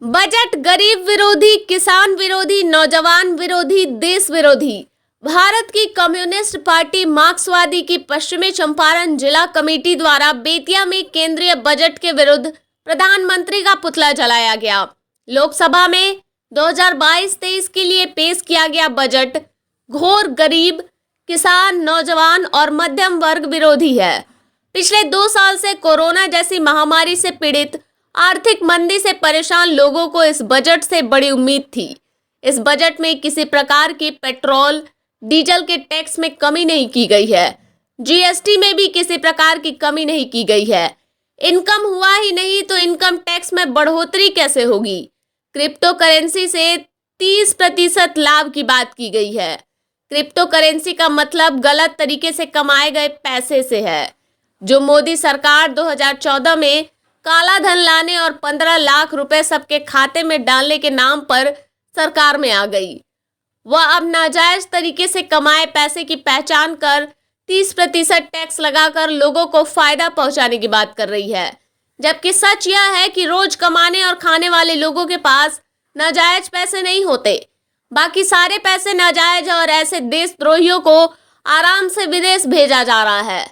Budget गरीब विरोधी, किसान विरोधी, नौजवान विरोधी, देश विरोधी। भारत की कम्युनिस्ट पार्टी मार्क्सवादी की पश्चिमी चंपारण जिला कमेटी द्वारा बेतिया में केंद्रीय बजट के विरुद्ध प्रधानमंत्री का पुतला जलाया गया। लोकसभा में 2022-23 के लिए पेश किया गया बजट घोर गरीब, किसान, नौजवान और मध्यम वर्ग विरोधी है। पिछले 2 साल से कोरोना जैसी महामारी से पीड़ित, आर्थिक मंदी से परेशान लोगों को इस बजट से बड़ी उम्मीद थी। इस बजट में किसी प्रकार की पेट्रोल, डीजल के टैक्स में कमी नहीं की गई है। जीएसटी में भी किसी प्रकार की कमी नहीं की गई है। इनकम हुआ ही नहीं तो इनकम टैक्स में बढ़ोतरी कैसे होगी। क्रिप्टो करेंसी से 30% लाभ की बात की गई है। क्रिप्टो करेंसी का मतलब गलत तरीके से कमाए गए पैसे से है, जो मोदी सरकार 2014 में काला धन लाने और 15 लाख रुपए सबके खाते में डालने के नाम पर सरकार में आ गई। वह अब नाजायज तरीके से कमाए पैसे की पहचान कर 30% टैक्स लगाकर लोगों को फायदा पहुंचाने की बात कर रही है, जबकि सच यह है कि रोज कमाने और खाने वाले लोगों के पास नाजायज पैसे नहीं होते। बाकी सारे पैसे नाजायज और ऐसे देशद्रोहियों को आराम से विदेश भेजा जा रहा है।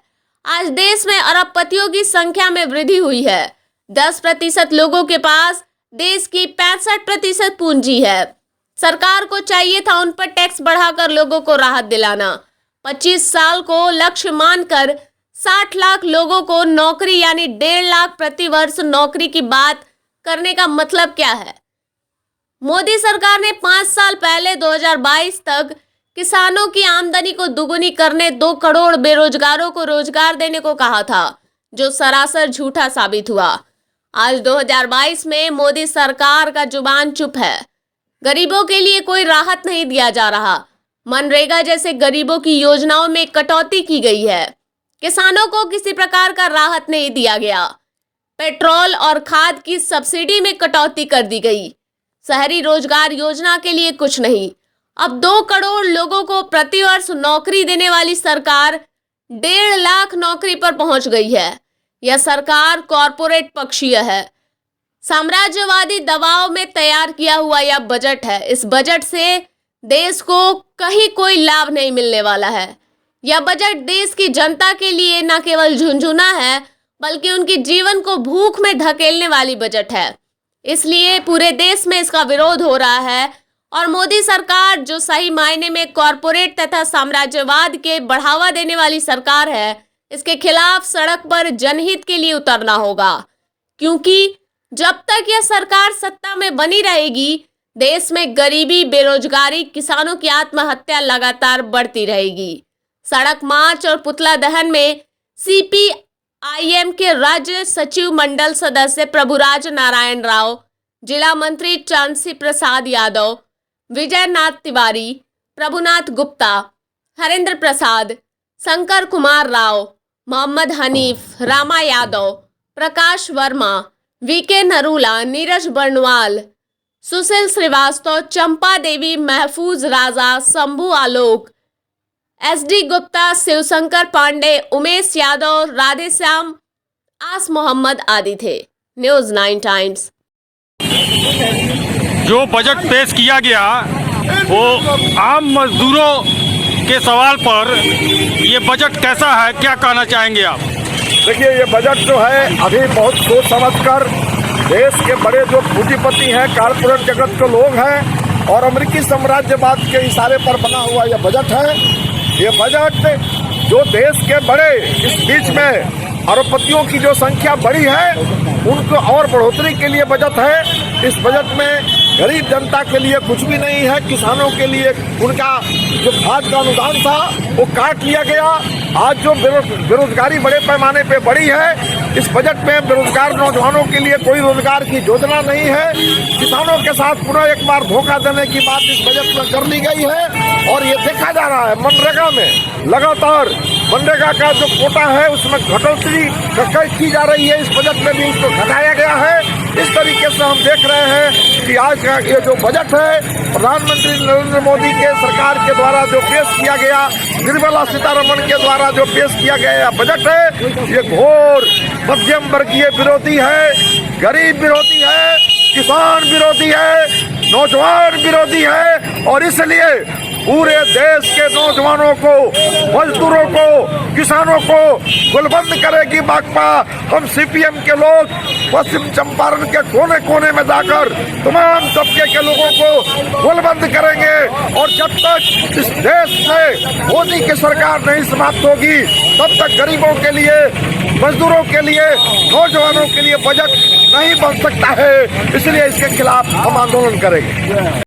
आज देश में अरबपतियों की संख्या में वृद्धि हुई है। 10% लोगों के पास देश की 65% पूंजी है। सरकार को चाहिए था उन पर टैक्स बढ़ाकर लोगों को राहत दिलाना। 25 साल को लक्ष्य मानकर 60 लाख लोगों को नौकरी यानी 1.5 लाख प्रति वर्ष नौकरी की बात करने का मतलब क्या है। मोदी सरकार ने 5 साल पहले 2022 तक किसानों की आमदनी को दुगुनी करने 2 करोड़ बेरोजगारों को रोजगार देने को कहा था, जो सरासर झूठा साबित हुआ। आज 2022 में मोदी सरकार का जुबान चुप है। गरीबों के लिए कोई राहत नहीं दिया जा रहा। मनरेगा जैसे गरीबों की योजनाओं में कटौती की गई है। किसानों को किसी प्रकार का राहत नहीं दिया गया। पेट्रोल और खाद की सब्सिडी में कटौती कर दी गई। शहरी रोजगार योजना के लिए कुछ नहीं। अब 2 करोड़ लोगों को प्रतिवर्ष नौकरी देने वाली सरकार 1.5 लाख नौकरी पर पहुंच गई है। यह सरकार कॉरपोरेट पक्षीय है। साम्राज्यवादी दबाव में तैयार किया हुआ यह बजट है। इस बजट से देश को कहीं कोई लाभ नहीं मिलने वाला है। यह बजट देश की जनता के लिए न केवल झुनझुना है, बल्कि उनके जीवन को भूख में धकेलने वाली बजट है। इसलिए पूरे देश में इसका विरोध हो रहा है और मोदी सरकार, जो सही मायने में कॉरपोरेट तथा साम्राज्यवाद के बढ़ावा देने वाली सरकार है, इसके खिलाफ सड़क पर जनहित के लिए उतरना होगा। क्योंकि जब तक यह सरकार सत्ता में बनी रहेगी, देश में गरीबी, बेरोजगारी, किसानों की आत्महत्या लगातार बढ़ती रहेगी। सड़क मार्च और पुतला दहन में सीपीआईएम के राज्य सचिव मंडल सदस्य प्रभुराज नारायण राव, जिला मंत्री चांसी प्रसाद यादव, विजय नाथ तिवारी, प्रभुनाथ गुप्ता, हरेंद्र प्रसाद, शंकर कुमार राव, मोहम्मद हनीफ, रामा यादव, प्रकाश वर्मा, वीके नरूला, नीरज बर्णवाल, सुशील श्रीवास्तव, चंपा देवी, महफूज राजा, शंभू आलोक, एसडी गुप्ता, शिवशंकर पांडे, उमेश यादव, राधेश्याम, आस मोहम्मद आदि थे। News 9 times. जो बजट पेश किया गया वो आम मजदूरों के सवाल पर, ये बजट कैसा है, क्या कहना चाहेंगे आप? देखिए, ये बजट जो है अभी बहुत सोच समझकर देश के बड़े जो पूंजीपति हैं, कारपोरेट जगत के लोग हैं और अमेरिकी साम्राज्यवाद के इशारे पर बना हुआ यह बजट है। ये बजट जो देश के बड़े, इस बीच में अरबपतियों की जो संख्या बढ़ी है, उनको और बढ़ोतरी के लिए बजट है। इस बजट में गरीब जनता के लिए कुछ भी नहीं है। किसानों के लिए उनका जो खाद का अनुदान था वो काट लिया गया। आज जो बेरोजगारी बड़े पैमाने पे बढ़ी है, इस बजट में बेरोजगार नौजवानों के लिए कोई रोजगार की योजना नहीं है। किसानों के साथ पुनः एक बार धोखा देने की बात इस बजट में कर ली गई है और ये देखा जा रहा है मनरेगा में लगातार मनरेगा का जो कोटा है उसमें कटौती की जा रही है। इस बजट में भी उसको घटाया गया है। इस तरीके से हम देख रहे हैं कि आज का ये जो बजट है, प्रधानमंत्री नरेंद्र मोदी के सरकार के द्वारा जो पेश किया गया, निर्मला सीतारमण के द्वारा जो पेश किया गया बजट है, ये घोर मध्यम वर्गीय विरोधी है, गरीब विरोधी है, किसान विरोधी है, नौजवान विरोधी है। और इसलिए पूरे देश के नौजवानों को, मजदूरों को, किसानों को गुलबंद करेगी माकपा। हम सीपीएम के लोग पश्चिम चंपारण के कोने कोने में जाकर तमाम तबके के लोगों को गुलबंद करेंगे। और जब तक इस देश में मोदी की सरकार नहीं समाप्त होगी, तब तक गरीबों के लिए, मजदूरों के लिए, नौजवानों के लिए बजट नहीं बन सकता है। इसलिए इसके खिलाफ हम आंदोलन करेंगे।